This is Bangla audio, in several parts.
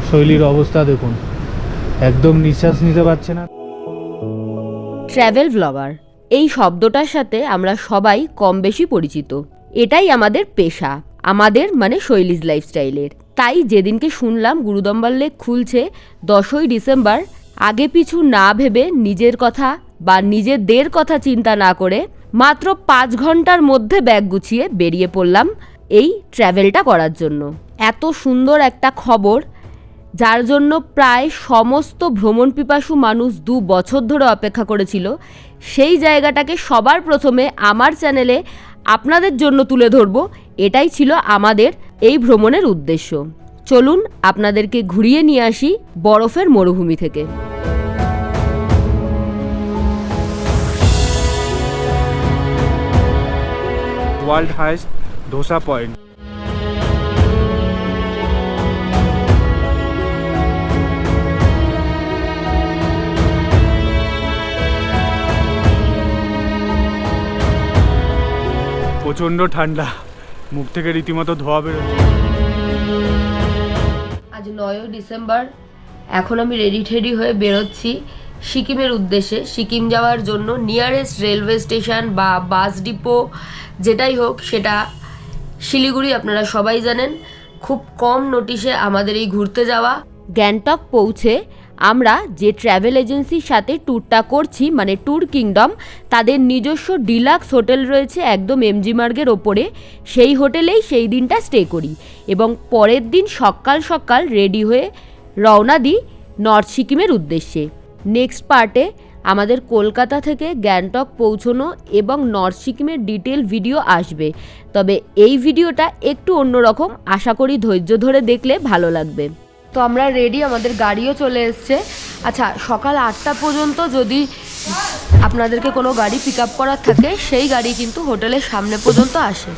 শৈলীর অবস্থা দেখুন, একদম নিঃশ্বাস নিতে পারছে না। ট্র্যাভেল ব্লগার এই শব্দটার সাথে আমরা সবাই কম বেশি পরিচিত। এটাই আমাদের পেশা, আমাদের মানে শৈলীজ লাইফস্টাইলের। তাই যেদিনকে শুনলাম গুরুদম্বার লেক খুলছে 10ই ডিসেম্বর, আগে পিছু না ভেবে নিজের কথা বা নিজেদের কথা চিন্তা না করে মাত্র 5 ঘন্টার মধ্যে ব্যাগ গুছিয়ে বেরিয়ে পড়লাম এই ট্র্যাভেলটা করার জন্য। এত সুন্দর একটা খবর, যার জন্য প্রায় সমস্ত ভ্রমণ পিপাসু মানুষ 2 বছর ধরে অপেক্ষা করেছিল, সেই জায়গাটাকে সবার প্রথমে আমার চ্যানেলে আপনাদের জন্য তুলে ধরব। এটাই ছিল আমাদের এই ভ্রমণের উদ্দেশ্য। চলুন আপনাদেরকে ঘুরিয়ে নিয়ে আসি বরফের মরুভূমি থেকে। ওয়ার্ল্ড হাইস্ট ধোসা পয়েন্ট। প্রচণ্ড ঠান্ডা, মুখ থেকে রীতিমতো ধোয়া বেরোচ্ছে। আজ 9ই ডিসেম্বর, এখন আমি রেডি হয়ে বেরোচ্ছি সিকিমের উদ্দেশ্যে। সিকিম যাওয়ার জন্য নিয়ারেস্ট রেলওয়ে স্টেশন বা বাস ডিপো যেটাই হোক, সেটা শিলিগুড়ি। আপনারা সবাই জানেন খুব কম নোটিশে আমাদের এই ঘুরতে যাওয়া। গ্যাংটক পৌঁছে আমরা যে ট্র্যাভেল এজেন্সির সাথে ট্যুরটা করছি মানে ট্যুর কিংডম, তাদের নিজস্ব ডিলাক্স হোটেল রয়েছে একদম এমজি মার্গের ওপরে। সেই হোটেলেই সেই দিনটা স্টে করি এবং পরের দিন সকাল সকাল রেডি হয়ে রওনা দিই নর্থ সিকিমের উদ্দেশ্যে। নেক্সট পার্টে আমাদের কলকাতা থেকে গ্যাংটক পৌঁছনো এবং নর্থ সিকিমের ডিটেল ভিডিও আসবে, তবে এই ভিডিওটা একটু অন্যরকম। আশা করি ধৈর্য ধরে দেখলে ভালো লাগবে। তো আমরা রেডি, আমাদের গাড়িও চলে এসছে। আচ্ছা, সকাল 8টা পর্যন্ত যদি আপনাদেরকে কোনো গাড়ি পিক আপ করার থাকে, সেই গাড়ি কিন্তু হোটেলের সামনে পর্যন্ত আসে।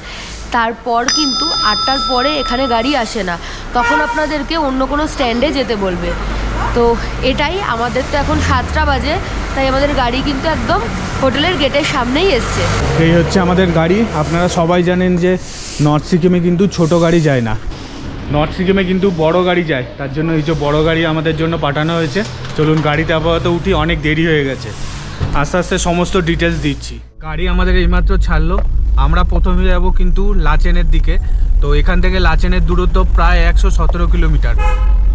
তারপর কিন্তু 8টার পরে এখানে গাড়ি আসে না, তখন আপনাদেরকে অন্য কোনো স্ট্যান্ডে যেতে বলবে। তো এটাই আমাদের, তো এখন 7টা বাজে, তাই আমাদের গাড়ি কিন্তু একদম হোটেলের গেটের সামনেই এসছে। এই হচ্ছে আমাদের গাড়ি। আপনারা সবাই জানেন যে নর্থ সিকিমে কিন্তু ছোট গাড়ি যায় না, নর্থ সিকিমে কিন্তু বড় গাড়ি যায়। তার জন্য এই যে বড় গাড়ি আমাদের জন্য পাঠানো হয়েছে। চলুন গাড়িতে আপাতত উঠি, অনেক দেরি হয়ে গেছে। আস্তে আস্তে সমস্ত ডিটেলস দিচ্ছি। গাড়ি আমাদের এইমাত্র ছাড়লো। আমরা প্রথমে যাব কিন্তু লাচেনের দিকে। তো এখান থেকে লাচেনের দূরত্ব প্রায় 117 কিলোমিটার।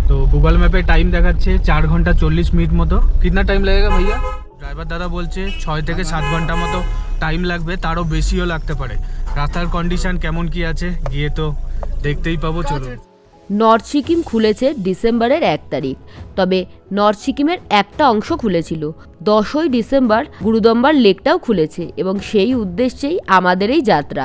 তো গুগল ম্যাপে টাইম দেখাচ্ছে 4 ঘন্টা 40 মিনিট মতো। কিতনা টাইম লাগেগা ভাইয়া? ড্রাইভার দাদা বলছে 6 থেকে 7 ঘন্টা মতো টাইম লাগবে, তারও বেশিও লাগতে পারে। রাস্তার কন্ডিশন কেমন কি আছে গিয়ে তো দেখতেই পাবো। চলুন। নর্থ সিকিম খুলেছে ডিসেম্বরের 1 তারিখ, তবে নর্থ সিকিমের একটা অংশ খুলেছিল। 10ই ডিসেম্বর গুরুদম্বার লেকটাও খুলেছে এবং সেই উদ্দেশ্যেই আমাদের এই যাত্রা।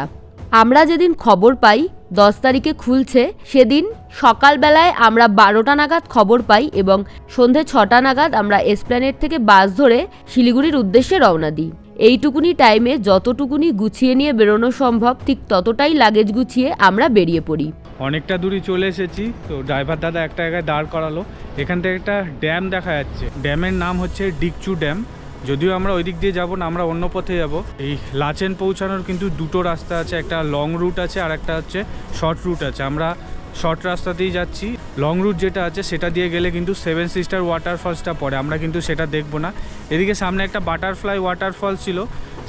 আমরা যেদিন খবর পাই 10 তারিখে খুলছে, সেদিন সকালবেলায় আমরা 12টা নাগাদ খবর পাই এবং সন্ধে 6টা নাগাদ আমরা এসপ্ল্যানেড থেকে বাস ধরে শিলিগুড়ির উদ্দেশ্যে রওনা দিই। এইটুকুনি টাইমে যতটুকুনি গুছিয়ে নিয়ে বেরোনো সম্ভব, ঠিক ততটাই লাগেজ গুছিয়ে আমরা বেরিয়ে পড়ি। অনেকটা দূরই চলে এসেছি। তো ড্রাইভার দাদা একটা জায়গায় দাঁড় করালো। এখান থেকে একটা ড্যাম দেখা যাচ্ছে। ড্যামের নাম হচ্ছে ডিকচু ড্যাম। যদিও আমরা ওই দিক দিয়ে যাবো না, আমরা অন্য পথে যাব। এই লাচেন পৌঁছানোর কিন্তু দুটো রাস্তা আছে, একটা লং রুট আছে আর একটা হচ্ছে শর্ট রুট আছে। আমরা শর্ট রাস্তাতেই যাচ্ছি। লং রুট যেটা আছে সেটা দিয়ে গেলে কিন্তু 7 সিস্টার ওয়াটারফলসটা পড়ে, আমরা কিন্তু সেটা দেখবো না। এদিকে সামনে একটা বাটারফ্লাই ওয়াটারফল ছিল,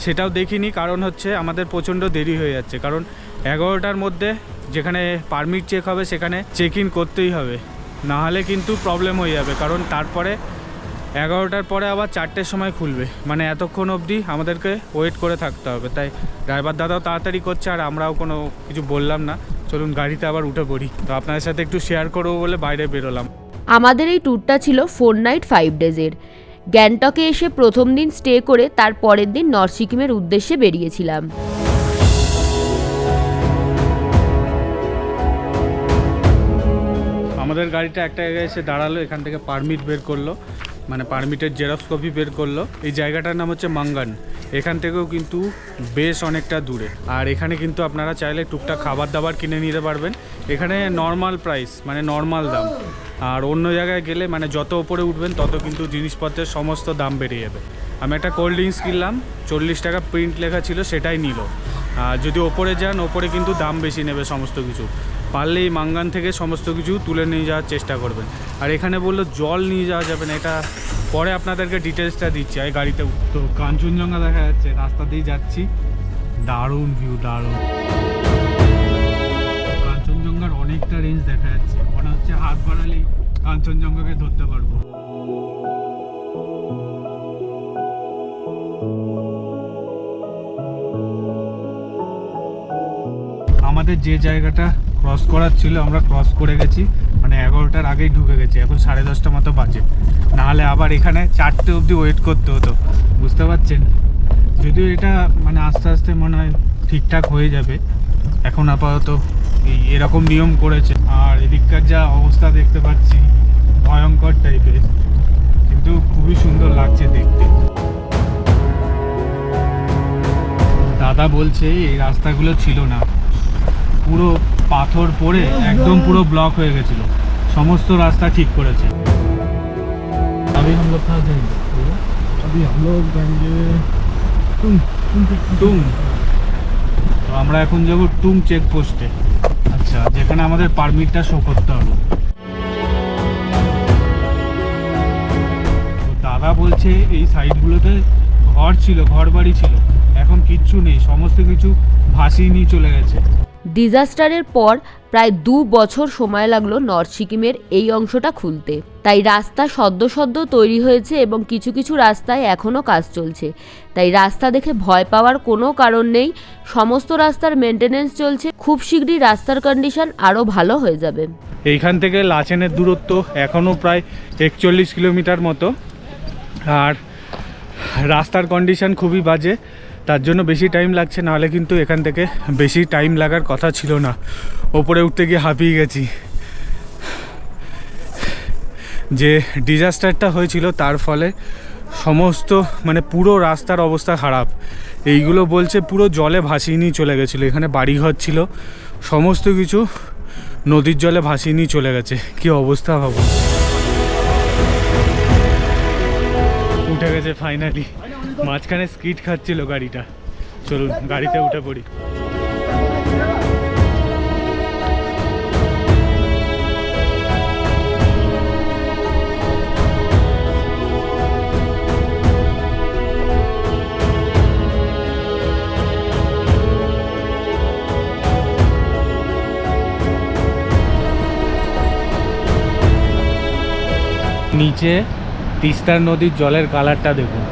সেটাও দেখিনি, কারণ হচ্ছে আমাদের প্রচণ্ড দেরি হয়ে যাচ্ছে। কারণ 11টার মধ্যে যেখানে পারমিট চেক হবে সেখানে চেক ইন করতেই হবে, না হলে কিন্তু প্রবলেম হয়ে যাবে। কারণ তারপরে 11টার পরে আবার 4টের সময় খুলবে, মানে এতক্ষণ অবধি আমাদেরকে ওয়েট করে থাকতে হবে। তাই ড্রাইভার দাদাও তাড়াতাড়ি করছে আর আমরাও কোনো কিছু বললাম না। চলুন গাড়িতে আবার উঠে পড়ি। তো আপনাদের সাথে একটু শেয়ার করবো বলে বাইরে বেরোলাম। আমাদের এই ট্যুরটা ছিল 4 নাইট 5 ডেজের। গ্যাংটকে এসে প্রথম দিন স্টে করে তার পরের দিন নর্থ সিকিমের উদ্দেশ্যে বেরিয়েছিলাম। আমাদের গাড়িটা একটা জায়গায় এসে দাঁড়ালো, এখান থেকে পারমিট বের করলো, মানে পারমিটের জেরক্স কপি বের করলো। এই জায়গাটার নাম হচ্ছে মাঙ্গান। এখান থেকেও কিন্তু বেশ অনেকটা দূরে। আর এখানে কিন্তু আপনারা চাইলে টুকটাক খাবার দাবার কিনে নিতে পারবেন। এখানে নর্মাল প্রাইস, মানে নর্মাল দাম। আর অন্য জায়গায় গেলে মানে যত ওপরে উঠবেন তত কিন্তু জিনিসপত্রের সমস্ত দাম বেড়ে যাবে। আমি একটা কোল্ড ড্রিঙ্কস কিনলাম, 40 টাকা প্রিন্ট লেখা ছিল, সেটাই নিল। আর যদি ওপরে যান, ওপরে কিন্তু দাম বেশি নেবে সমস্ত কিছু। পারলে এই মাঙ্গান থেকে সমস্ত কিছু তুলে নিয়ে যাওয়ার চেষ্টা করবেন। আর এখানে বললো জল নিয়ে যাওয়া যাবে না, এটা পরে আপনাদেরকে ডিটেলসটা দিচ্ছি। এই গাড়িতে তো কাঞ্চনজঙ্ঘা দেখা যাচ্ছে, রাস্তা দিয়ে যাচ্ছি, দারুণ ভিউ, দারুণ। কাঞ্চনজঙ্ঘার অনেকটা রেঞ্জ দেখা যাচ্ছে, মনে হচ্ছে হাত বাড়ালেই কাঞ্চনজঙ্ঘাকে ধরতে পারবো। আমাদের যে জায়গাটা ক্রস করার ছিল আমরা ক্রস করে গেছি, মানে 11টার আগেই ঢুকে গেছি, এখন 10:30 মতো বাজে। নাহলে আবার এখানে 4টে অবধি ওয়েট করতে হতো, বুঝতে পারছেন। যদিও এটা মানে আস্তে আস্তে মনে হয় ঠিকঠাক হয়ে যাবে, এখন আপাতত এরকম নিয়ম করেছে। আর এদিককার যা অবস্থা দেখতে পাচ্ছি ভয়ঙ্কর টাইপের, কিন্তু খুবই সুন্দর লাগছে দেখতে। দাদা বলছে এই রাস্তাগুলো ছিল না, পুরো পাথর পড়ে একদম পুরো ব্লক হয়ে গেছিল, সমস্ত রাস্তা ঠিক করেছে। अभी हम लोग कहाँ जाएंगे? अभी हम लोग जाएंगे টুং। তো আমরা এখন যাবো টুং চেকপোস্টে, আচ্ছা, যেখানে আমাদের পারমিটটা শো করতে হবে। তো দাদা বলছে এই সাইডগুলোতে ঘর ছিল, ঘর বাড়ি ছিল, এখন কিচ্ছু নেই, সমস্ত কিছু ভাসিয়ে নিয়ে চলে গেছে। ডিজাস্টারের পর প্রায় 2 বছর সময় লাগলো নর্থ সিকিমের এই অংশটা খুলতে, তাই রাস্তা সদ্য তৈরি হয়েছে এবং কিছু কিছু রাস্তায় এখনও কাজ চলছে। তাই রাস্তা দেখে ভয় পাওয়ার কোনো কারণ নেই, সমস্ত রাস্তার মেনটেনেন্স চলছে, খুব শীঘ্রই রাস্তার কন্ডিশন আরও ভালো হয়ে যাবে। এইখান থেকে লাচেনের দূরত্ব এখনও প্রায় 41 কিলোমিটার মতো, আর রাস্তার কন্ডিশন খুবই বাজে, তার জন্য বেশি টাইম লাগছে, নাহলে কিন্তু এখান থেকে বেশি টাইম লাগার কথা ছিল না। ওপরে উঠতে গিয়ে হাঁপিয়ে গেছি। যে ডিজাস্টারটা হয়েছিল তার ফলে সমস্ত মানে পুরো রাস্তার অবস্থা খারাপ, এইগুলো বলছে পুরো জলে ভাসিয়ে নিয়ে চলে গেছিলো। এখানে বাড়িঘর ছিল, সমস্ত কিছু নদীর জলে ভাসিয়ে নিয়ে চলে গেছে, কি অবস্থা হবে। উঠে গেছে ফাইনালি, মাঝখানে স্কিড খাচ্ছিল গাড়িটা। চলুন গাড়িতে উঠে পড়ি। নিচে তিস্তার নদীর জলের কালারটা দেখুন।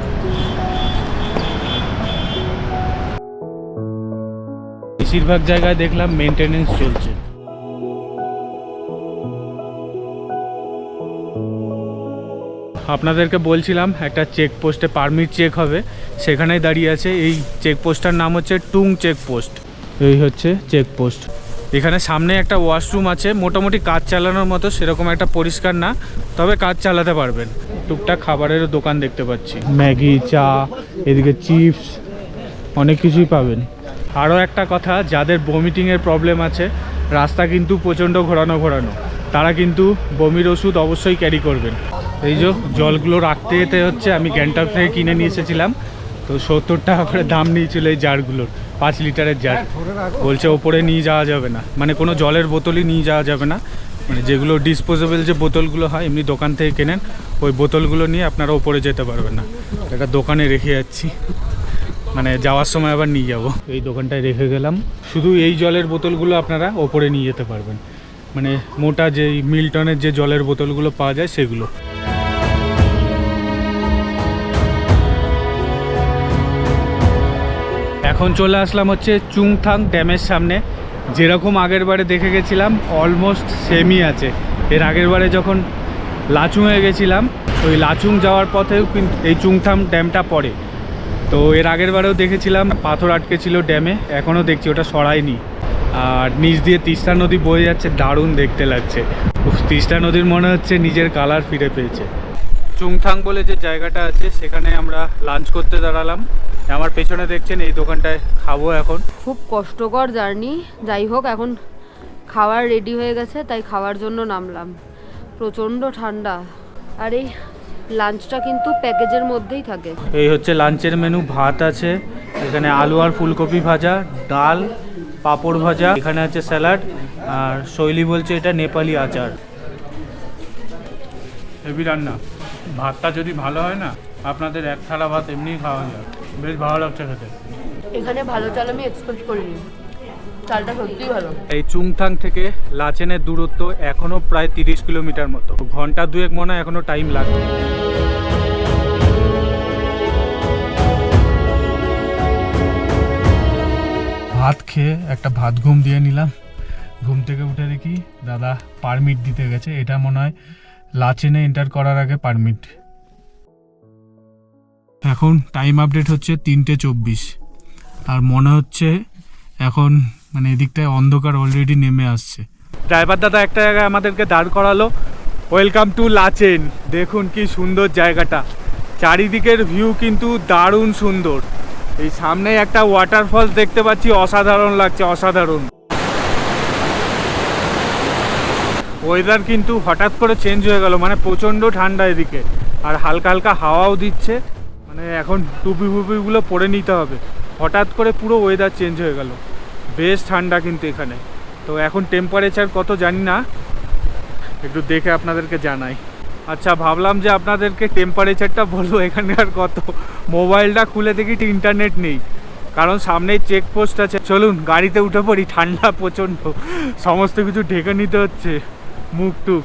বেশিরভাগ জায়গায় দেখলাম মেনটেনেন্স চলছে। আপনাদেরকে বলছিলাম একটা চেকপোস্টে পারমিট চেক হবে, সেখানেই দাঁড়িয়ে আছে। এই চেকপোস্টটার নাম হচ্ছে টুং চেকপোস্ট। এই হচ্ছে চেকপোস্ট। এখানে সামনে একটা ওয়াশরুম আছে, মোটামুটি কাজ চালানোর মতো, সেরকম একটা পরিষ্কার না, তবে কাজ চালাতে পারবেন। টুকটাক খাবারেরও দোকান দেখতে পাচ্ছি, ম্যাগি, চা, এদিকে চিপস, অনেক কিছুই পাবেন। আরও একটা কথা, যাদের ভমিটিংয়ের প্রবলেম আছে, রাস্তা কিন্তু প্রচণ্ড ঘোরানো, তারা কিন্তু বমির ওষুধ অবশ্যই ক্যারি করবেন। এই যে জলগুলো রাখতে যেতে হচ্ছে, আমি গ্যাংটক থেকে কিনে নিয়ে এসেছিলাম, তো 70 টাকা করে দাম নিয়েছিল এই জারগুলোর, 5 লিটারের জার। বলছে ওপরে নিয়ে যাওয়া যাবে না, মানে কোনো জলের বোতলই নিয়ে যাওয়া যাবে না, মানে যেগুলো ডিসপোজেবল যে বোতলগুলো হয় এমনি দোকান থেকে কেনেন, ওই বোতলগুলো নিয়ে আপনারা ওপরে যেতে পারবেন না। এটা দোকানে রেখে যাচ্ছি, মানে যাওয়ার সময় আবার নিয়ে যাব। এই দোকানটায় রেখে গেলাম। শুধু এই জলের বোতলগুলো আপনারা ওপরে নিয়ে যেতে পারবেন, মানে মোটা যে মিল্টনের যে জলের বোতলগুলো পাওয়া যায় সেগুলো। এখন চলে আসলাম হচ্ছে চুংথাং ড্যামের সামনে। যেরকম আগের বারে দেখে গেছিলাম অলমোস্ট সেমই আছে। এর আগের বারে যখন লাচুংয়ে গেছিলাম, ওই লাচুং যাওয়ার পথেও কিন্তু এই চুংথাং ড্যামটা পড়ে। তো এর আগের বারেও দেখেছিলাম পাথর আটকে ছিল ড্যামে, এখনও দেখছি ওটা সরায়নি। আর নিচ দিয়ে তিস্তা নদী বয়ে যাচ্ছে, দারুণ দেখতে লাগছে। তিস্তা নদীর মনে হচ্ছে নিজের কালার ফিরে পেয়েছে। চুংথাং বলে যে জায়গাটা আছে সেখানে আমরা লাঞ্চ করতে দাঁড়ালাম। আমার পেছনে দেখছেন এই দোকানটায় খাবো এখন। খুব কষ্টকর জার্নি, যাই হোক এখন খাবার রেডি হয়ে গেছে, তাই খাওয়ার জন্য নামলাম। প্রচণ্ড ঠান্ডা, আর এই লাঞ্চটা কিন্তু প্যাকেজের মধ্যেই থাকে। এই হচ্ছে লাঞ্চের মেনু। ভাত আছে, এখানে আলু আর ফুলকপি ভাজা, ডাল, পাঁপড় ভাজা, এখানে আছে স্যালাড, আর শৈলী বলছে এটা নেপালি আচার। হেভি রান্না, ভাতটা যদি ভালো হয় না আপনাদের এক থালা ভাত এমনিই খাওয়া যায়, বেশ ভালো লাগছে খেতে। এখানে ভালো চাল আমি এক্সপেক্ট করিনি, চালটা সত্যিই ভালো। এই চুংথাং থেকে লাচেনের দূরত্ব এখনো প্রায় 30 কিলোমিটার মতো, ঘন্টা দুয়েক মনে হয় এখনো টাইম লাগবে। ভাত খেয়ে একটা ভাত ঘুম দিয়ে নিলাম। ঘুম থেকে উঠে দেখি দাদা পারমিট দিতে গেছে, এটা মনে হয় লাচেনে এন্টার করার আগে পারমিট। এখন টাইম আপডেট হচ্ছে 3:24 আর মনে হচ্ছে এখন মানে এদিকটায় অন্ধকার অলরেডি নেমে আসছে। ড্রাইভার দাদা একটা জায়গায় আমাদেরকে দাঁড় করালো, ওয়েলকাম টু লাচেন। দেখুন কি সুন্দর জায়গাটা, চারিদিকের ভিউ কিন্তু দারুণ সুন্দর। এই সামনে একটা ওয়াটারফলস দেখতে পাচ্ছি, অসাধারণ লাগছে, অসাধারণ। ওয়েদার কিন্তু হঠাৎ করে চেঞ্জ হয়ে গেল, মানে প্রচণ্ড ঠান্ডা এদিকে, আর হালকা হালকা হাওয়াও দিচ্ছে, মানে এখন টুপি ফুপিগুলো পরে নিতে হবে। হঠাৎ করে পুরো ওয়েদার চেঞ্জ হয়ে গেল, বেশ ঠান্ডা কিন্তু এখানে। তো এখন টেম্পারেচার কত জানি না, একটু দেখে আপনাদেরকে জানাই। আচ্ছা, ভাবলাম যে আপনাদেরকে টেম্পারেচারটা বলবো এখানকার কত। মোবাইলটা খুলে দেখি ইন্টারনেট নেই, কারণ সামনেই চেকপোস্ট আছে। চলুন গাড়িতে উঠে পড়ি, ঠান্ডা প্রচণ্ড, সমস্ত কিছু ঢেকে নিতে হচ্ছে, মুখ টুক।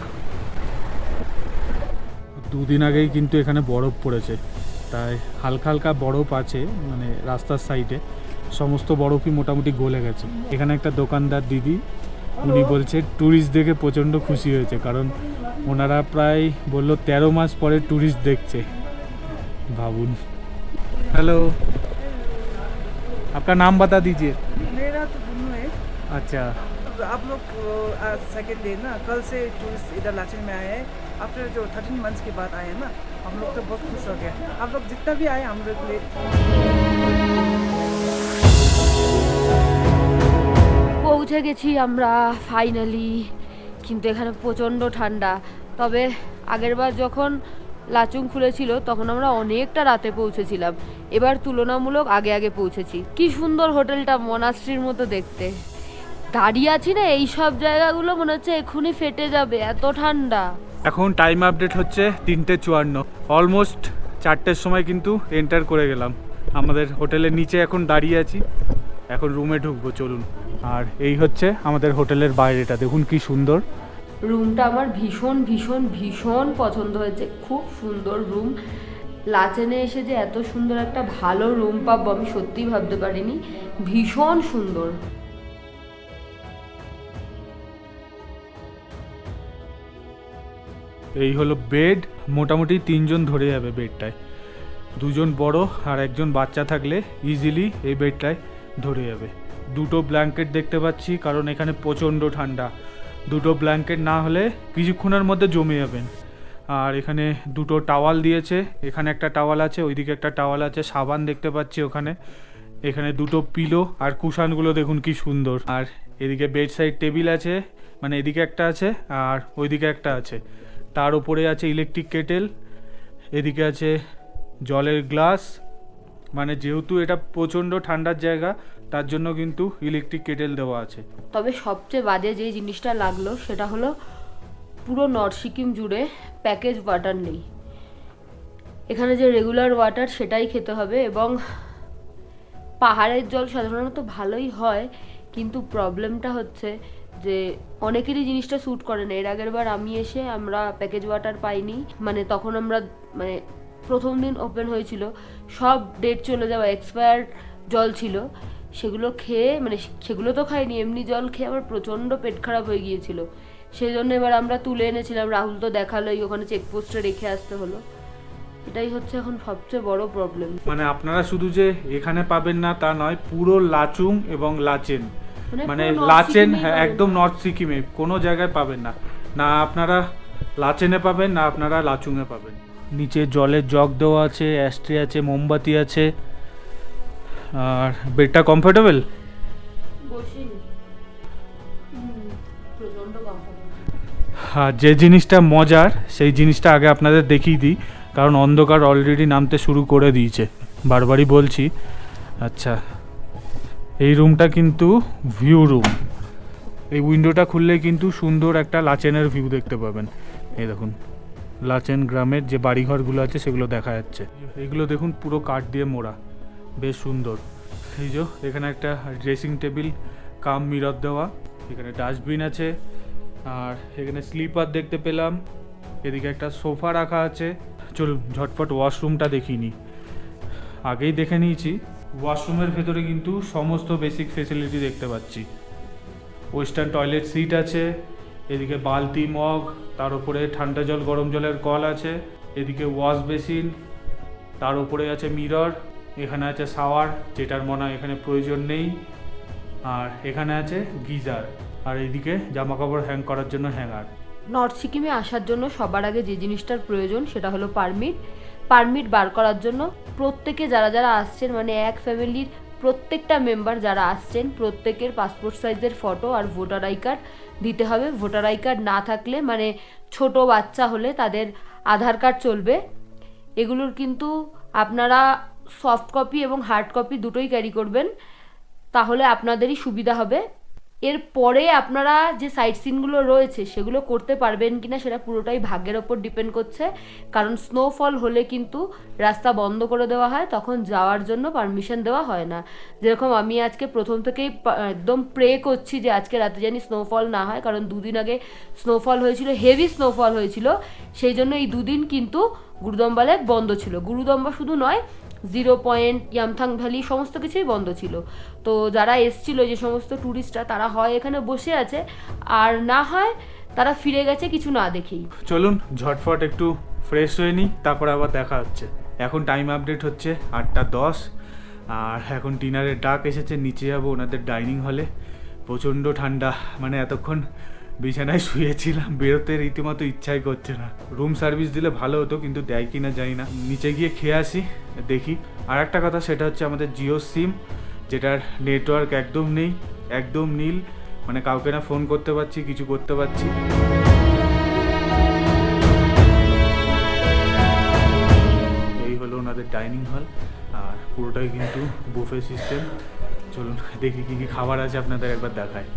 দুদিন আগেই কিন্তু এখানে বরফ পড়েছে, তাই হালকা হালকা বরফ আছে, মানে রাস্তার সাইডে সমস্ত বরফই মোটামুটি গলে গেছে। এখানে একটা দোকানদার দিদি, উনি বলছে ট্যুরিস্ট দেখে প্রচণ্ড খুশি হয়েছে, কারণ ওনারা প্রায় বললো 13 মাস পরে ট্যুরিস্ট দেখছে, ভাবুন। हेलो, आपका नाम बता दीजिए। मेरा तो बुन्नू है। अच्छा, आप लोग आज सेकेंड डे ना, कल से टूरिस्ट इधर लाचेन में आए हैं। आफ्टर जो 13 मंथ्स के बाद आए हैं ना, हम लोग तो बहुत खुश हो गए। आप लोग जितना भी आए हम लोग ले পৌঁছে গেছি আমরা ফাইনালি, কিন্তু এখানে প্রচণ্ড ঠান্ডা। তবে আগেরবার যখন লাচুং খুলেছিল তখন আমরা অনেকটা রাতে পৌঁছেছিলাম, এবার তুলনামূলক আগে আগে পৌঁছেছি। কি সুন্দর হোটেলটা, মনাস্ট্রির মতো দেখতে। দাঁড়িয়ে আছি না, এই সব জায়গাগুলো মনে হচ্ছে এক্ষুনি ফেটে যাবে, এত ঠান্ডা। এখন টাইম আপডেট হচ্ছে 3:54, অলমোস্ট 4টের সময় কিন্তু এন্টার করে গেলাম। আমাদের হোটেলের নিচে এখন দাঁড়িয়ে আছি, এখন রুমে ঢুকবো, চলুন। আর এই হচ্ছে আমাদের হোটেলের বাইরেটা, দেখুন কি সুন্দর। রুমটা আমার ভীষণ ভীষণ ভীষণ পছন্দ হয়েছে, খুব সুন্দর রুম। লাচেনে এসে যে এত সুন্দর একটা ভালো রুম পাবো আমি সত্যিই ভাবতে পারিনি, ভীষণ সুন্দর। এই হলো বেড, মোটামুটি 3 জন ধরে যাবে বেডটায়, 2 জন বড় আর 1 জন বাচ্চা থাকলে ইজিলি এই বেডটায় ধরে যাবে। 2টো ব্ল্যাঙ্কেট দেখতে পাচ্ছি, কারণ এখানে প্রচণ্ড ঠান্ডা। 2টো ব্ল্যাঙ্কেট না হলে কিছুক্ষণের মধ্যে জমে যাবেন। আর এখানে 2টো টাওয়াল দিয়েছে, এখানে একটা টাওয়াল আছে, ওইদিকে একটা টাওয়াল আছে, সাবান দেখতে পাচ্ছি ওখানে। এখানে 2টো পিলো আর কুশানগুলো দেখুন কি সুন্দর। আর এদিকে বেড সাইড টেবিল আছে, মানে এদিকে একটা আছে আর ওইদিকে একটা আছে। তার উপরে আছে ইলেকট্রিক কেটেল, এদিকে আছে জলের গ্লাস, মানে যেহেতু এটা প্রচণ্ড ঠান্ডার জায়গা তার জন্য কিন্তু ইলেকট্রিক কেটেল দেওয়া আছে। তবে সবচেয়ে বাজে যে জিনিসটা লাগলো সেটা হলো পুরো নর্থ সিকিম জুড়ে প্যাকেজ ওয়াটার নেই। এখানে যে রেগুলার ওয়াটার সেটাই খেতে হবে, এবং পাহাড়ের জল সাধারণত ভালোই হয়, কিন্তু প্রবলেমটা হচ্ছে যে অনেকেরই জিনিসটা স্যুট করে না। এর আগের বার আমি এসে আমরা প্যাকেজ ওয়াটার পাইনি, মানে তখন আমরা মানে প্রথম দিন ওপেন হয়েছিল, সব ডেট চলে যাওয়া এক্সপায়ার জল ছিল, সেগুলো খেয়ে মানে সেগুলো তো খাইনি, এমনি জল খেয়ে আমার প্রচণ্ড পেট খারাপ হয়ে গিয়েছিল। সেই জন্য এবার আমরা তুলে এনেছিলাম, রাহুল তো দেখালোই, ওখানে চেকপোস্টে রেখে আসতে হলো। এটাই হচ্ছে এখন সবচেয়ে বড় প্রবলেম। মানে আপনারা শুধু যে এখানে পাবেন না তা নয়, পুরো লাচুং এবং লাচেন, মানে লাচেন একদম নর্থ সিকিমে কোনো জায়গায় পাবেন না, না আপনারা লাচেনে পাবেন না আপনারা লাচুংয়ে পাবেন। নিচে জলের জগ দেওয়া আছে, অ্যাস্ট্রে আছে, মোমবাতি আছে। আর বেডটা কমফোর্টেবল, আর যে জিনিসটা মজার সেই জিনিসটা আগে আপনাদের দেখিয়ে দিই, কারণ অন্ধকার অলরেডি নামতে শুরু করে দিয়েছে, বারবারই বলছি। আচ্ছা, এই রুমটা কিন্তু ভিউ রুম, এই উইন্ডোটা খুললে কিন্তু সুন্দর একটা লাচেনের ভিউ দেখতে পাবেন। এই দেখুন লাচেন গ্রামের যে বাড়িঘরগুলো আছে সেগুলো দেখা যাচ্ছে। এগুলো দেখুন পুরো কাঠ দিয়ে মোড়া, বেশ সুন্দর। এই যে এখানে একটা ড্রেসিং টেবিল কাম মিরর দেওয়া, এখানে ডাস্টবিন আছে, আর এখানে স্লিপার দেখতে পেলাম, এদিকে একটা সোফা রাখা আছে। চলুন ঝটপট ওয়াশরুমটা দেখিয়ে নিই। আগেই দেখে নিয়েছি। ওয়াশরুমের ভেতরে কিন্তু সমস্ত বেসিক ফেসিলিটি দেখতে পাচ্ছি। ওয়েস্টার্ন টয়লেট সিট আছে, এদিকে বালতি মগ, তার উপরে ঠান্ডা জল গরম জলের কল আছে, এদিকে ওয়াশ বেসিন, তার উপরে আছে মিরর, এখানে আছে শাওয়ার যেটার মনে হয় এখানে প্রয়োজন নেই, আর এখানে আছে গিজার, আর এইদিকে জামা কাপড় হ্যাং করার জন্য হ্যাঙ্গার। নর্থ সিকিমে আসার জন্য সবার আগে যে জিনিসটার প্রয়োজন সেটা হলো পারমিট বার করার জন্য প্রত্যেকে যারা যারা আসছেন, মানে এক ফ্যামিলির প্রত্যেকটা মেম্বার যারা আসছেন প্রত্যেকের পাসপোর্ট সাইজের ফটো আর ভোটার আই কার্ড দিতে হবে। ভোটার আই কার্ড না থাকলে, মানে ছোট বাচ্চা হলে তাদের আধার কার্ড চলবে। এগুলোর কিন্তু আপনারা সফট কপি এবং হার্ড কপি দুটোই ক্যারি করবেন, তাহলে আপনাদেরই সুবিধা হবে। এরপরে আপনারা যে সাইট সিনগুলো রয়েছে সেগুলো করতে পারবেন কিনা সেটা পুরোটাই ভাগ্যের ওপর ডিপেন্ড করছে, কারণ স্নোফল হলে কিন্তু রাস্তা বন্ধ করে দেওয়া হয়, তখন যাওয়ার জন্য পারমিশন দেওয়া হয় না। যেরকম আমি আজকে প্রথম থেকেই একদম প্রে করছি যে আজকে রাতে জানি স্নোফল না হয়, কারণ দুদিন আগে স্নোফল হয়েছিল, হেভি স্নোফল হয়েছিল, সেই জন্য এই দুদিন কিন্তু গুরুদম্বা লেক বন্ধ ছিল। গুরুদম্বা শুধু নয়, 0 পয়েন্ট, ইয়ামথাং ভ্যালি সমস্ত কিছুই বন্ধ ছিল। তো যারা এসছিল, যে সমস্ত ট্যুরিস্টরা, তারা হয় এখানে বসে আছে, আর না হয় তারা ফিরে গেছে কিছু না দেখেই। চলুন ঝটফট একটু ফ্রেশ হয়ে নিই, তারপরে আবার দেখা হচ্ছে। এখন টাইম আপডেট হচ্ছে 8:10, আর এখন ডিনারের ডাক এসেছে, নিচে যাবো ওনাদের ডাইনিং হলে। প্রচণ্ড ঠান্ডা, মানে এতক্ষণ বিছানায় শুয়েছিলাম, বেরোতে রীতিমতো ইচ্ছাই করছে না। রুম সার্ভিস দিলে ভালো হতো, কিন্তু দেয় কি না জানি না। নিচে গিয়ে খেয়ে আসি, দেখি। আর একটা কথা, সেটা হচ্ছে আমাদের জিও সিম, যেটার নেটওয়ার্ক একদম নেই, একদম নীল, মানে কাউকে না ফোন করতে পারছি, কিছু করতে পারছি। এই হলো ওনাদের ডাইনিং হল, আর পুরোটাই কিন্তু বুফে সিস্টেম। চলুন দেখি কী কী খাবার আছে, আপনাদের একবার দেখায়।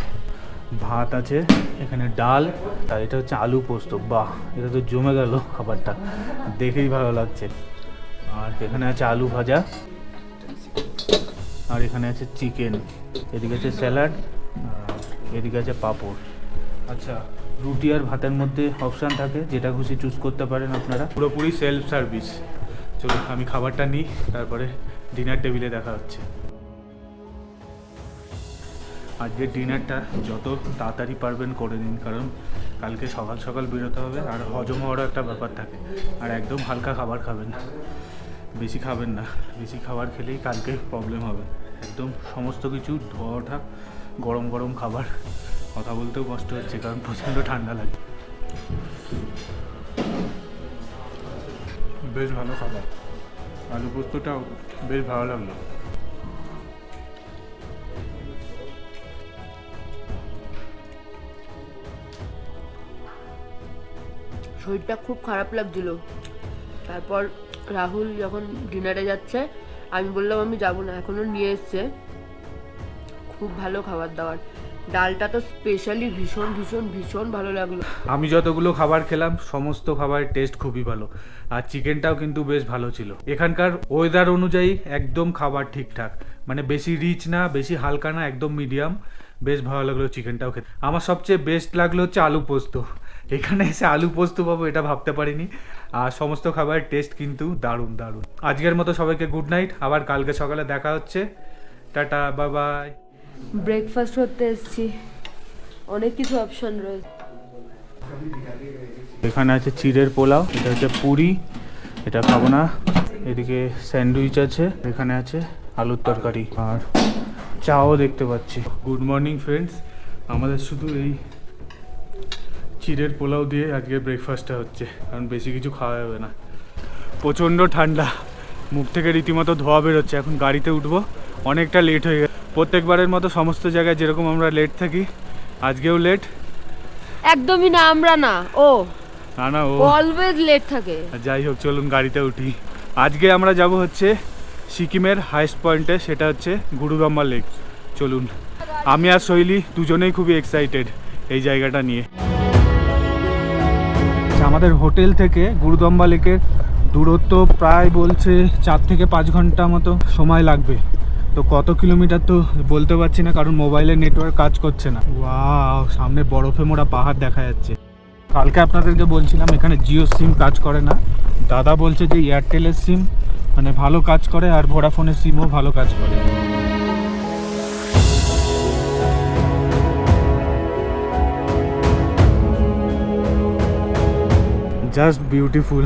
ভাত আছে, এখানে ডাল, আর এটা হচ্ছে আলু পোস্ত। বাহ, এটা তো জমে গেল খাবারটা, দেখেই ভালো লাগছে। আর এখানে আছে আলু ভাজা, আর এখানে আছে চিকেন, এদিকে আছে স্যালাড, এদিকে আছে পাঁপড়। আচ্ছা, রুটি আর ভাতের মধ্যে অপশান থাকে, যেটা খুশি চুজ করতে পারেন আপনারা। পুরোপুরি সেলফ সার্ভিস। চলুন আমি খাবারটা নিই, তারপরে ডিনার টেবিলে দেখা হচ্ছে। আজকের ডিনারটা যত তাড়াতাড়ি পারবেন করে নিন, কারণ কালকে সকাল সকাল বেরোতে হবে, আর হজম হওয়ারও একটা ব্যাপার থাকে। আর একদম হালকা খাবার খাবেন, বেশি খাবেন না। বেশি খাবার খেলেই কালকে প্রবলেম হবে। একদম সমস্ত কিছু ধোয়া ওঠা, গরম গরম খাবার। কথা বলতেও কষ্ট হচ্ছে, কারণ প্রচণ্ড ঠান্ডা লাগে। বেশ ভালো খাবার, আলু পোস্তটাও বেশ ভালো লাগলো। শরীরটা খুব খারাপ লাগছিল। তারপর রাহুল যখন ডিনারে যাচ্ছে, আমি বললাম আমি যাবো না, এখনও নিয়ে এসছে। খুব ভালো খাবার দাবার, ডালটা তো স্পেশালি ভীষণ ভীষণ ভীষণ ভালো লাগলো। আমি যতগুলো খাবার খেলাম সমস্ত খাবারের টেস্ট খুবই ভালো, আর চিকেনটাও কিন্তু বেশ ভালো ছিল। এখানকার ওয়েদার অনুযায়ী একদম খাবার ঠিকঠাক, মানে বেশি রিচ না, বেশি হালকা না, একদম মিডিয়াম। বেশ ভালো লাগলো চিকেনটাও খেতে। আমার সবচেয়ে বেস্ট লাগলো হচ্ছে আলু পোস্ত। এখানে এসে আলু পোস্ত পাবো এটা ভাবতে পারিনি। আর সমস্ত খাবারের টেস্ট কিন্তু দারুণ দারুণ। আজকের মতো সবাইকে গুড নাইট, আবার কালকে সকালে দেখা হচ্ছে। Tata, bye bye. ব্রেকফাস্ট করতে এসেছি, অনেক কিছু অপশন রয়েছে। এখানে আছে চিড়ের পোলাও, এটা হচ্ছে পুরি, এটা খাবো না। এদিকে স্যান্ডউইচ আছে, এখানে আছে আলুর তরকারি, আর চাও দেখতে পাচ্ছি। গুড মর্নিং ফ্রেন্ডস, আমাদের শুধু এই চিড়ের পোলাও দিয়ে আজকে ব্রেকফাস্টটা হচ্ছে, কারণ বেশি কিছু খাওয়া যাবে না। প্রচণ্ড ঠান্ডা, মুখ থেকে রীতিমতো ধোয়া বেরোচ্ছে। এখন গাড়িতে উঠবো, অনেকটা লেট হয়ে গেছে। প্রত্যেকবারের মতো সমস্ত জায়গায় যেরকম আমরা লেট থাকি, আজকেও লেট। একদমই না, আমরা না, ও না ও অলওয়েজ লেট থাকে। যাই হোক, চলুন গাড়িতে উঠি। আজকে আমরা যাব হচ্ছে সিকিমের হাইস্ট পয়েন্টে, সেটা হচ্ছে গুরুদম্বা লেক। চলুন। আমি আর শৈলী দুজনেই খুবই এক্সাইটেড এই জায়গাটা নিয়ে। আমাদের হোটেল থেকে গুরুদম্বা লেকের দূরত্ব প্রায় বলছে 4 থেকে 5 ঘন্টা মতো সময় লাগবে। তো কত কিলোমিটার তো বলতে পারছি না, কারণ মোবাইলের নেটওয়ার্ক কাজ করছে না। ওয়াও, সামনে বরফে মোড়া পাহাড় দেখা যাচ্ছে। কালকে আপনাদেরকে বলছিলাম এখানে জিও সিম কাজ করে না, দাদা বলছে যে এয়ারটেলের সিম মানে ভালো কাজ করে আর ভোডাফোনের সিমও ভালো কাজ করে। Just beautiful.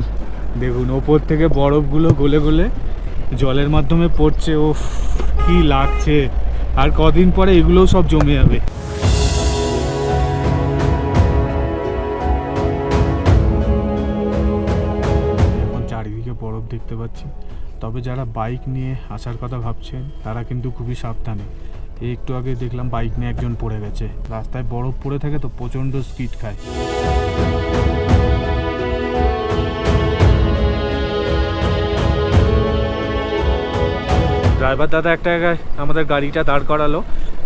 দেখুন ওপর থেকে বরফগুলো গলে গলে জলের মাধ্যমে পড়ছে। ও কি লাগছে, আর কদিন পরে এগুলোও সব জমে যাবে। এখন চারিদিকে বরফ দেখতে পাচ্ছি, তবে যারা বাইক নিয়ে আসার কথা ভাবছেন তারা কিন্তু খুবই সাবধানে। একটু আগে দেখলাম বাইক নিয়ে একজন পড়ে গেছে। রাস্তায় বরফ পড়ে থাকে তো প্রচণ্ড স্পিড খায়। ড্রাইভার দাদা একটা জায়গায় আমাদের গাড়িটা দাঁড় করালো।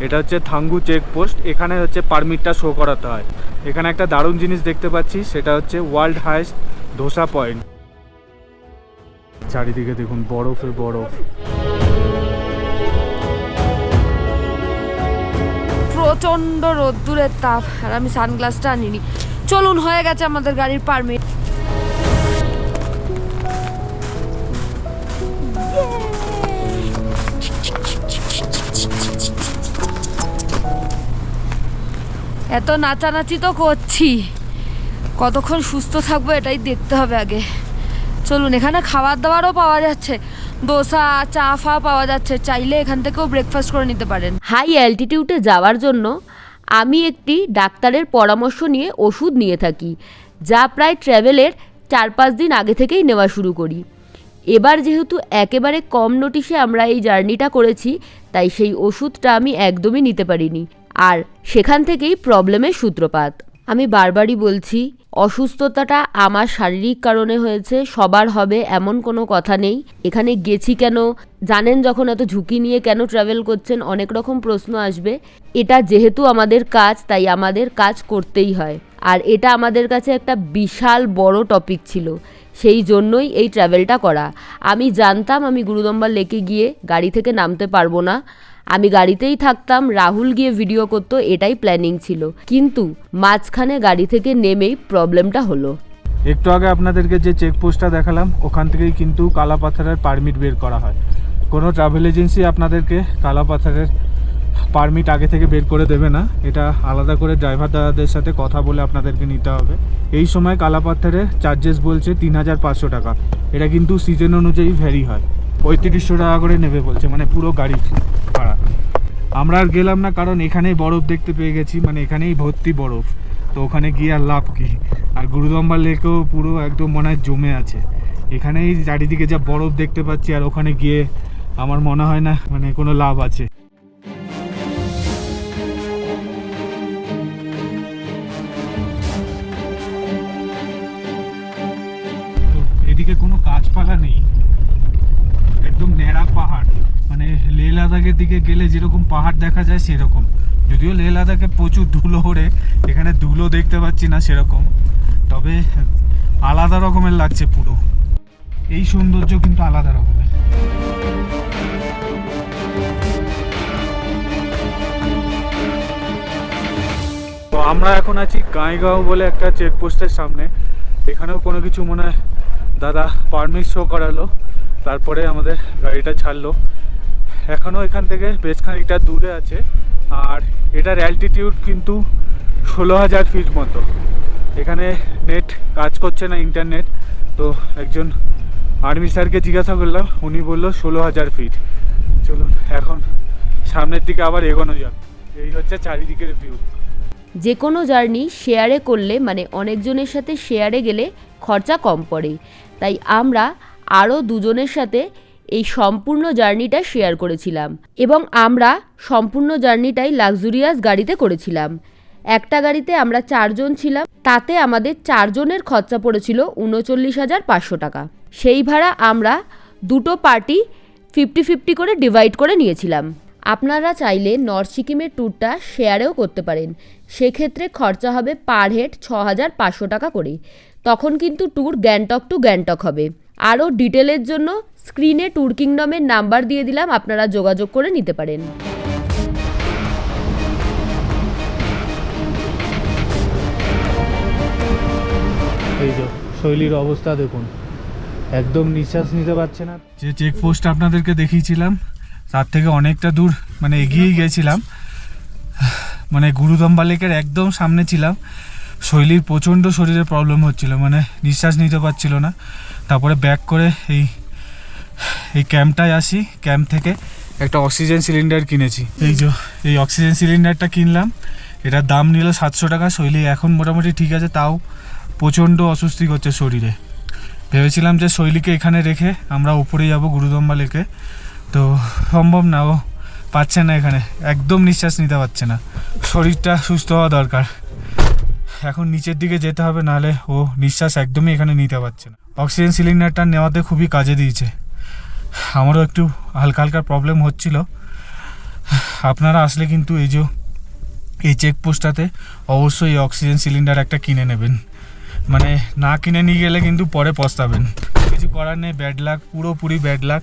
এটা হচ্ছে থাঙ্গু চেকপোস্ট। এখানে হচ্ছে পারমিটটা শো করাতে হয়। এখানে একটা দারুণ জিনিস দেখতে পাচ্ছি, সেটা হচ্ছে ওয়ার্ল্ড হাইস্ট ধোসা পয়েন্ট। চারিদিকে দেখুন বরফে বরফ। প্রচন্ড রোদ্দুরের তাপ, আর আমি সানগ্লাসটা আনিনি। চলুন, হয়ে গেছে আমাদের গাড়ির পারমিট। এত নাচানাচি তো করছি, কতক্ষণ সুস্থ থাকবো এটাই দেখতে হবে আগে। চলুন, এখানে খাবার দাবারও পাওয়া যাচ্ছে, দোসা চা ফা পাওয়া যাচ্ছে, চাইলে এখান থেকেও ব্রেকফাস্ট করে নিতে পারেন। হাই অ্যালটিটিউডে যাওয়ার জন্য আমি একটি ডাক্তারের পরামর্শ নিয়ে ওষুধ নিয়ে থাকি, যা প্রায় ট্র্যাভেলের 4-5 দিন আগে থেকেই নেওয়া শুরু করি। এবার যেহেতু একেবারে কম নোটিশে আমরা এই জার্নিটা করেছি, তাই সেই ওষুধটা আমি একদমই নিতে পারিনি, আর সেখান থেকেই প্রবলেমের সূত্রপাত। আমি বারবারই বলছি, অসুস্থতাটা আমার শারীরিক কারণে হয়েছে, সবার হবে এমন কোনো কথা নেই। এখানে গেছি কেন, জানেন যখন এত ঝুঁকি নিয়ে কেন ট্রাভেল করছেন, অনেক রকম প্রশ্ন আসবে। এটা যেহেতু আমাদের কাজ, তাই আমাদের কাজ করতেই হয়, আর এটা আমাদের কাছে একটা বিশাল বড় টপিক ছিল, সেই জন্যই এই ট্রাভেলটা করা। আমি জানতাম আমি গুরুদম্বা লেকে গিয়ে গাড়ি থেকে নামতে পারবো না, আমি গাড়িতেই থাকতাম, রাহুল গিয়ে ভিডিও করতো, এটাই প্ল্যানিং ছিল। কিন্তু মাঝখানে গাড়ি থেকে নেমেই প্রবলেমটা হলো। একটু আগে আপনাদেরকে যে চেকপোস্টটা দেখালাম, ওখান থেকেই কিন্তু কালাপাথরের পারমিট বের করা হয়। কোনো ট্রাভেল এজেন্সি আপনাদেরকে কালাপাথরের পারমিট আগে থেকে বের করে দেবে না, এটা আলাদা করে ড্রাইভার দাদাদের সাথে কথা বলে আপনাদেরকে নিতে হবে। এই সময় কালাপাথরের চার্জেস বলছে 3500 টাকা। এটা কিন্তু সিজন অনুযায়ী ভ্যারি হয়। 3500 টাকা করে নেবে বলছে, মানে পুরো গাড়ি ভাড়া। আমরা আর গেলাম না, কারণ এখানেই বরফ দেখতে পেয়ে গেছি, মানে এখানেই ভর্তি বরফ, তো ওখানে গিয়ে আর লাভ কি। আর গুরুদম্বা লেকেও পুরো একদম মনে হয় জমে আছে। এখানেই চারিদিকে যা বরফ দেখতে পাচ্ছি, আর ওখানে গিয়ে আমার মনে হয় না মানে কোনো লাভ আছে। এদিকে কোনো গাছপালা নেই, একদম ন্যাড়া পাহাড়, মানে লেহ লাদাখের দিকে গেলে যেরকম পাহাড় দেখা যায় সেরকম। যদিও লেহ লাদাখে প্রচুর ধুলো ওড়ে, এখানে ধুলো দেখতে পাচ্ছি না সেরকম, তবে আলাদা রকমের লাগছে পুরো। এই সৌন্দর্য কিন্তু আলাদা রকমের। তো আমরা এখন আছি গাঁইগাঁও বলে একটা চেকপোস্টের সামনে। এখানেও কোনো কিছু মনে হয় দাদা পারমিট শো করালো, তারপরে আমাদের গাড়িটা ছাড়লো। এখনও এখান থেকে বেশ খানিকটা দূরে আছে, আর এটার অ্যালটিটিউড কিন্তু 16,000 ফিট মতো। এখানে নেট কাজ করছে না, ইন্টারনেট। তো একজন আর্মি স্যারকে জিজ্ঞাসা করলাম, উনি বললো 16,000 ফিট। চলুন এখন সামনের দিকে আবার এগোনো যাক। এই হচ্ছে চারিদিকের ভিউ। যে কোনো জার্নি শেয়ারে করলে, মানে অনেকজনের সাথে শেয়ারে গেলে খরচা কম পড়ে, তাই আমরা আরও দুজনের সাথে এই সম্পূর্ণ জার্নিটা শেয়ার করেছিলাম, এবং আমরা সম্পূর্ণ জার্নিটাই লাক্সুরিয়াস গাড়িতে করেছিলাম। একটা গাড়িতে আমরা 4 জন ছিলাম, তাতে আমাদের 4 জনের খরচা পড়েছিল 39,500 টাকা। সেই ভাড়া আমরা দুটো পার্টি 50-50 করে ডিভাইড করে নিয়েছিলাম। আপনারা চাইলে নর্থ সিকিমের ট্যুরটা শেয়ারেও করতে পারেন, সেক্ষেত্রে খরচা হবে পার হেড 6,500 টাকা করে। তখন কিন্তু ট্যুর গ্যাংটক টু গ্যাংটক হবে। আরও ডিটেলের জন্য স্ক্রিনে ট্যুর কিংডমের নাম্বার দিয়ে দিলাম, আপনারা যোগাযোগ করে নিতে পারেন। এই যে শৈলীর অবস্থা দেখুন, একদম নিঃশ্বাস নিতে পারছে না। যে চেকপোস্ট আপনাদেরকে দেখিয়েছিলাম তার থেকে অনেকটা দূর মানে এগিয়েই গেছিলাম, মানে গুরুদম্বা লেকের একদম সামনে ছিলাম। শৈলীর প্রচণ্ড শরীরে প্রবলেম হচ্ছিল, মানে নিঃশ্বাস নিতে পারছিল না। তারপরে ব্যাক করে এই ক্যাম্পটায় আসি, ক্যাম্প থেকে একটা অক্সিজেন সিলিন্ডার কিনেছি। এই অক্সিজেন সিলিন্ডারটা কিনলাম, এটার দাম নিল 700 টাকা। শৈলী এখন মোটামুটি ঠিক আছে, তাও প্রচণ্ড অস্বস্তি করছে শরীরে। ভেবেছিলাম যে শৈলীকে এখানে রেখে আমরা উপরে যাব গুরুদম্বা লেকে, তো সম্ভব না, ও পাচ্ছে না এখানে, একদম নিঃশ্বাস নিতে পারছে না। শরীরটা সুস্থ হওয়া দরকার, এখন নিচের দিকে যেতে হবে, নাহলে ও নিঃশ্বাস একদমই এখানে নিতে পারছে না। অক্সিজেন সিলিন্ডারটা নেওয়াতে খুবই কাজে দিয়েছে। আমারও একটু হালকা হালকা প্রবলেম হচ্ছিল। আপনারা আসলে কিন্তু এই চেকপোস্টটাতে অবশ্যই এই অক্সিজেন সিলিন্ডার একটা কিনে নেবেন, মানে না কিনে নিয়ে গেলে কিন্তু পরে পস্তাবেন। কিছু করার নেই, ব্যাড লাক, পুরোপুরি ব্যাড লাক।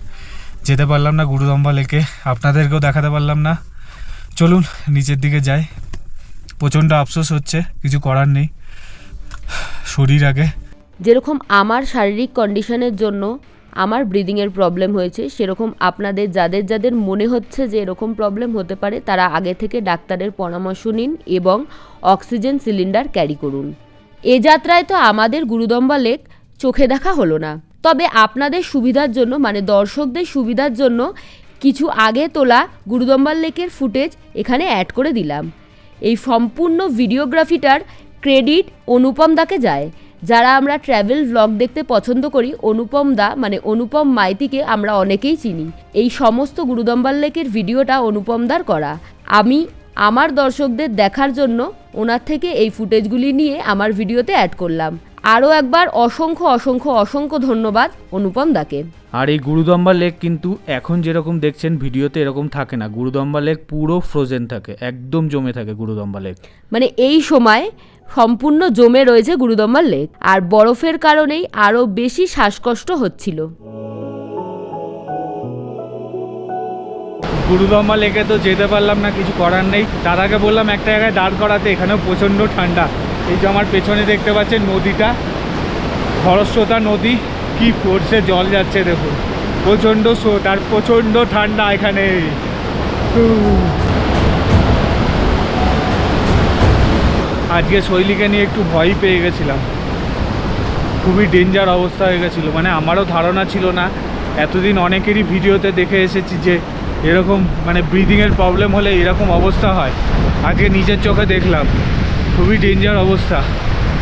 যেতে পারলাম না গুরুদম্বা লেকে, আপনাদেরকেও দেখাতে পারলাম না। চলুন নিচের দিকে যাই। প্রচণ্ড আফসোস হচ্ছে, কিছু করার নেই, শরীর আগে। যেরকম আমার শারীরিক কন্ডিশনের জন্য আমার ব্রিদিংয়ের প্রবলেম হয়েছে, সেরকম আপনাদের যাদের যাদের মনে হচ্ছে যে এরকম প্রবলেম হতে পারে, তারা আগে থেকে ডাক্তারের পরামর্শ নিন এবং অক্সিজেন সিলিন্ডার ক্যারি করুন। এ যাত্রায় তো আমাদের গুরুদম্বা লেক চোখে দেখা হলো না, তবে আপনাদের সুবিধার জন্য, মানে দর্শকদের সুবিধার জন্য কিছু আগে তোলা গুরুদম্বা লেকের ফুটেজ এখানে অ্যাড করে দিলাম। এই সম্পূর্ণ ভিডিওগ্রাফিটার ক্রেডিট অনুপম দাকে যায়। যারা আমরা ট্র্যাভেল ভ্লগ দেখতে পছন্দ করি, অনুপম দা মানে অনুপম মাইতিকে আমরা অনেকেই চিনি। এই সমস্ত গুরুদম্বা লেকের ভিডিওটা অনুপম দার করা। আমি আমার দর্শকদের দেখার জন্য ওনার থেকে এই ফুটেজগুলি নিয়ে আমার ভিডিওতে অ্যাড করলাম। আরও একবার অসংখ্য অসংখ্য অসংখ্য ধন্যবাদ অনুপম দাকে। আর এই গুরুদম্বা লেক কিন্তু এখন যেরকম দেখছেন ভিডিওতে এরকম থাকে না। গুরুদম্বা লেক পুরো ফ্রোজেন থাকে, একদম জমে থাকে গুরুদম্বা লেক। মানে এই সময় সম্পূর্ণ জমে রয়েছে গুরুদম্বা লেক, আর বরফের কারণেই আরও বেশি শ্বাসকষ্ট হচ্ছিল। গুরুদম্বা লেকে তো যেতে পারলাম না, কিছু করার নেই। দাদাকে বললাম একটা জায়গায় দাঁড় করাতে, এখানেও প্রচণ্ড ঠান্ডা। এই যে আমার পেছনে দেখতে পাচ্ছেন নদীটা, খরস্রোতা নদী, কি ফোর্সে জল যাচ্ছে দেখুন, প্রচণ্ড স্রোত আর প্রচণ্ড ঠান্ডা এখানে। আজকে শৈলীকে নিয়ে একটু ভয়ই পেয়ে গেছিলাম, খুবই ডেঞ্জার অবস্থা হয়ে গেছিলো। মানে আমারও ধারণা ছিল না, এতদিন অনেকেরই ভিডিওতে দেখে এসেছি যে এরকম মানে ব্রিদিংয়ের প্রবলেম হলে এরকম অবস্থা হয়। আজকে নিজের চোখে দেখলাম, খুবই ডেঞ্জার অবস্থা।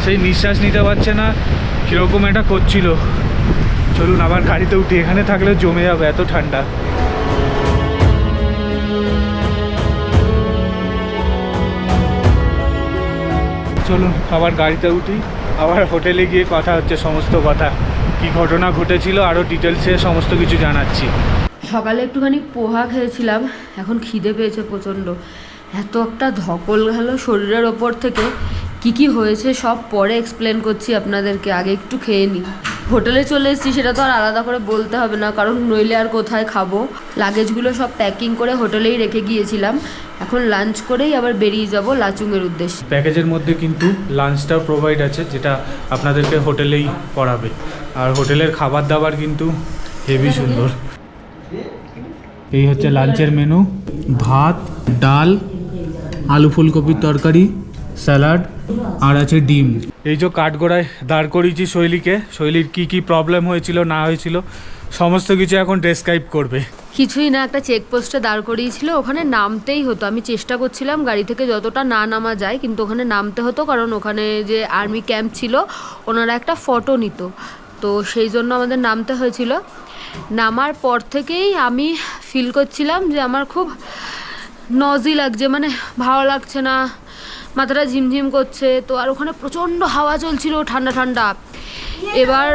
সেই নিঃশ্বাস নিতে পারছে না, কীরকম একটা করছিল। চলুন আবার গাড়িতে উঠি, এখানে থাকলে জমে যাবে, এত ঠান্ডা। চলুন আবার গাড়িতে উঠি, আবার হোটেলে গিয়ে কথা হচ্ছে, সমস্ত কথা কি ঘটনা ঘটেছিল আরও ডিটেলসে সমস্ত কিছু জানাচ্ছি। সকালে একটুখানি পোহা খেয়েছিলাম, এখন খিদে পেয়েছে প্রচণ্ড। এত একটা ধকল গেল শরীরের ওপর থেকে, কি হয়েছে সব পরে এক্সপ্লেন করছি আপনাদেরকে, আগে একটু খেয়ে নিই। হোটেলে চলে এসেছি, সেটা তো আর আলাদা করে বলতে হবে না, কারণ নইলে আর কোথায় খাবো। লাগেজগুলো সব প্যাকিং করে হোটেলেই রেখে গিয়েছিলাম, এখন লাঞ্চ করেই আবার বেরিয়ে যাব লাচুংয়ের উদ্দেশ্যে। প্যাকেজের মধ্যে কিন্তু লাঞ্চটাও প্রোভাইড আছে, যেটা আপনাদেরকে হোটেলেই করাবে। আর হোটেলের খাবার দাবার কিন্তু হেভি সুন্দর। এই হচ্ছে লাঞ্চের মেনু, ভাত, ডাল, আলু ফুলকপির তরকারি, স্যালাড আর আছে ডিম। এই যে কাঠগোড়ায় দাঁড় করিয়েছি শৈলীকে, শৈলীর কি প্রবলেম হয়েছিল না হয়েছিল সমস্ত কিছু এখন ডেসক্রাইব করবে। কিছুই না, একটা চেকপোস্টে দাঁড় করিয়েছিল, ওখানে নামতেই হতো। আমি চেষ্টা করছিলাম গাড়ি থেকে যতটা না নামা যায়, কিন্তু ওখানে নামতে হতো, কারণ ওখানে যে আর্মি ক্যাম্প ছিল ওনারা একটা ফটো নিত, তো সেই জন্য আমাদের নামতে হয়েছিল। নামার পর থেকেই আমি ফিল করছিলাম যে আমার খুব নজি লাগছে, মানে ভালো লাগছে না, মাথাটা ঝিমঝিম করছে। তো আর ওখানে প্রচণ্ড হাওয়া চলছিল, ঠান্ডা ঠান্ডা। এবার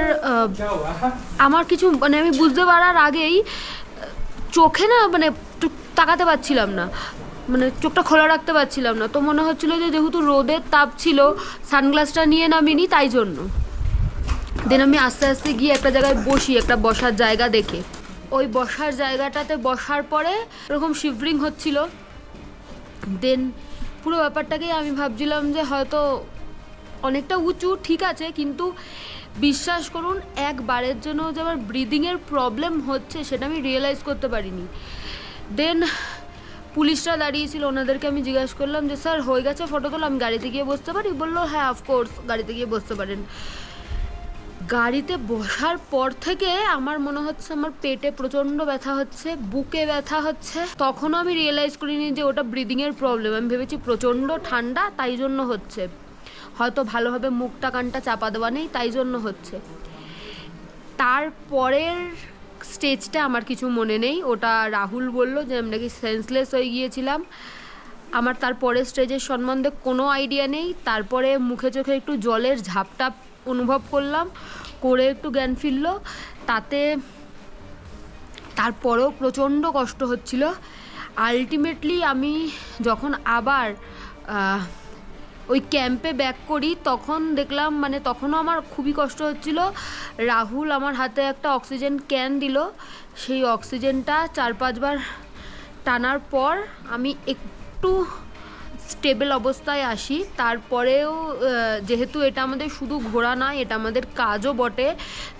আমার কিছু মানে আমি বুঝতে পারার আগেই চোখে না মানে তাকাতে পারছিলাম না, মানে চোখটা খোলা রাখতে পারছিলাম না। তো মনে হচ্ছিল যে যেহেতু রোদের তাপ ছিল, সানগ্লাসটা নিয়ে নামিনি, তাই জন্য। দেন আমি আস্তে আস্তে গিয়ে একটা জায়গায় বসি, একটা বসার জায়গা দেখে। ওই বসার জায়গাটাতে বসার পরে এরকম শিভরিং হচ্ছিল। দেন পুরো ব্যাপারটাকেই আমি ভাবছিলাম যে হয়তো অনেকটা উঁচু, ঠিক আছে, কিন্তু বিশ্বাস করুন একবারের জন্য যে আমার ব্রিদিংয়ের প্রবলেম হচ্ছে সেটা আমি রিয়েলাইজ করতে পারিনি। দেন পুলিশরা দাঁড়িয়েছিল, ওনাদেরকে আমি জিজ্ঞাসা করলাম যে স্যার হয়ে গেছে ফটো তোলা, আমি গাড়িতে গিয়ে বসতে পারি? বললো হ্যাঁ অফকোর্স গাড়িতে গিয়ে বসতে পারেন। গাড়িতে বসার পর থেকে আমার মনে হচ্ছে আমার পেটে প্রচণ্ড ব্যথা হচ্ছে, বুকে ব্যথা হচ্ছে। তখনও আমি রিয়েলাইজ করিনি যে ওটা ব্রিদিংয়ের প্রবলেম। আমি ভেবেছি প্রচণ্ড ঠান্ডা তাই জন্য হচ্ছে, হয়তো ভালোভাবে মুখটা কানটা চাপা দেওয়া নেই তাই জন্য হচ্ছে। তারপরের স্টেজটা আমার কিছু মনে নেই, ওটা রাহুল বলল যে আমি নাকি সেন্সলেস হয়ে গিয়েছিলাম। আমার তারপরের স্টেজের সম্বন্ধে কোনো আইডিয়া নেই। তারপরে মুখে চোখে একটু জলের ঝাপটাপ অনুভব করলাম, করে একটু জ্ঞান ফিরল। তাতে তারপরেও প্রচণ্ড কষ্ট হচ্ছিল। আলটিমেটলি আমি যখন আবার ওই ক্যাম্পে ব্যাক করি তখন দেখলাম, মানে তখনও আমার খুবই কষ্ট হচ্ছিল। রাহুল আমার হাতে একটা অক্সিজেন ক্যান দিল, সেই অক্সিজেনটা 4-5 বার টানার পর আমি একটু স্টেবল অবস্থায় আসি। তারপরেও যেহেতু এটা আমাদের শুধু ঘোরা নয়, এটা আমাদের কাজও বটে,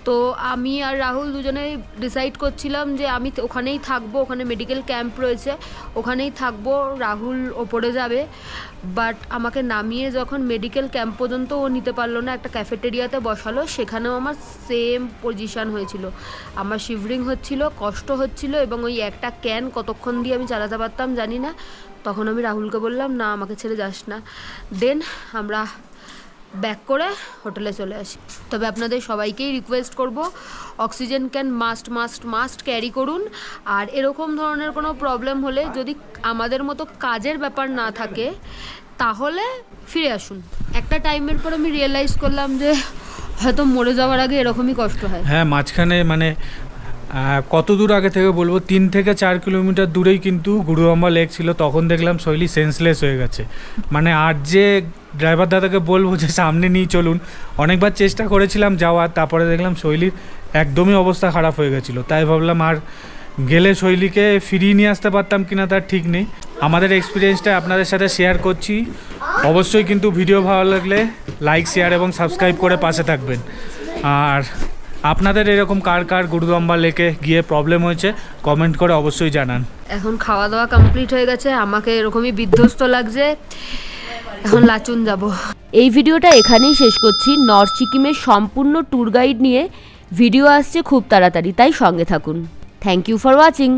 তো আমি আর রাহুল দুজনে ডিসাইড করছিলাম যে আমি ওখানেই থাকবো, ওখানে মেডিকেল ক্যাম্প রয়েছে, ওখানেই থাকবো, রাহুল ওপরে যাবে। বাট আমাকে নামিয়ে যখন মেডিকেল ক্যাম্প পর্যন্ত ও নিতে পারলো না, একটা ক্যাফেটেরিয়াতে বসালো, সেখানেও আমার সেম পজিশান হয়েছিল। আমার শিভরিং হচ্ছিল, কষ্ট হচ্ছিল, এবং ওই একটা ক্যান কতক্ষণ দিয়ে আমি চালাতে পারতাম জানি না। তখন আমি রাহুলকে বললাম না আমাকে ছেড়ে যাস না। দেন আমরা ব্যাক করে হোটেলে চলে আসি। তবে আপনাদের সবাইকেই রিকোয়েস্ট করব, অক্সিজেন ক্যান মাস্ট ক্যারি করুন। আর এরকম ধরনের কোনো প্রবলেম হলে, যদি আমাদের মতো কাজের ব্যাপার না থাকে, তাহলে ফিরে আসুন। একটা টাইমের পর আমি রিয়েলাইজ করলাম যে হয়তো মরে যাওয়ার আগে এরকমই কষ্ট হয়। হ্যাঁ, মাঝখানে মানে কত দূর আগে থেকে বলবো, 3 থেকে 4 কিলোমিটার দূরেই কিন্তু গুরুয়াম্বা লেক ছিল। তখন দেখলাম শৈলী সেন্সলেস হয়ে গেছে। মানে আর যে ড্রাইভার দাদাকে বলবো যে সামনে নিয়ে চলুন, অনেকবার চেষ্টা করেছিলাম যাওয়ার, তারপরে দেখলাম শৈলীর একদমই অবস্থা খারাপ হয়ে গেছিলো। তাই ভাবলাম আর গেলে শৈলীকে ফিরিয়ে নিয়ে আসতে পারতাম কিনা তার ঠিক নেই। আমাদের এক্সপিরিয়েন্সটা আপনাদের সাথে শেয়ার করছি। অবশ্যই কিন্তু ভিডিও ভালো লাগলে লাইক, শেয়ার এবং সাবস্ক্রাইব করে পাশে থাকবেন। আর আপনাদের এরকম কার গুরুদম্বা লেকে গিয়ে প্রবলেম হয়েছে কমেন্ট করে অবশ্যই জানান। এখন খাওয়া দাওয়া কমপ্লিট হয়ে গেছে, আমাকে এরকমই বিধ্বস্ত লাগছে, এখন লাচুন যাব। এই ভিডিওটা এখানেই শেষ করছি। নর্থ সিকিমের সম্পূর্ণ ট্যুর গাইড নিয়ে ভিডিও আসছে খুব তাড়াতাড়ি, তাই সঙ্গে থাকুন। Thank you for watching.